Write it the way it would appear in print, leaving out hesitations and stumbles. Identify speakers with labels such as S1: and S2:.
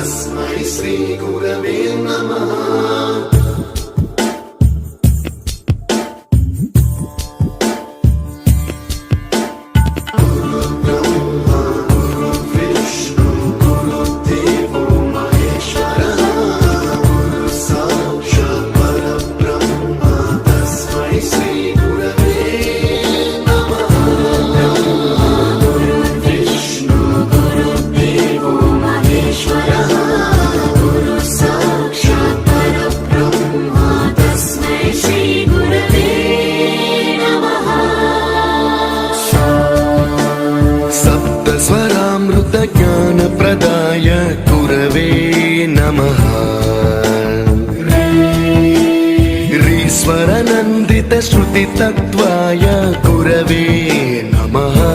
S1: श्री गुरवे नमः। स्वरामृत ज्ञान प्रदाय गुरवे नमः। रीश्वर नन्दित श्रुति तत्त्वाय गुरवे नमः।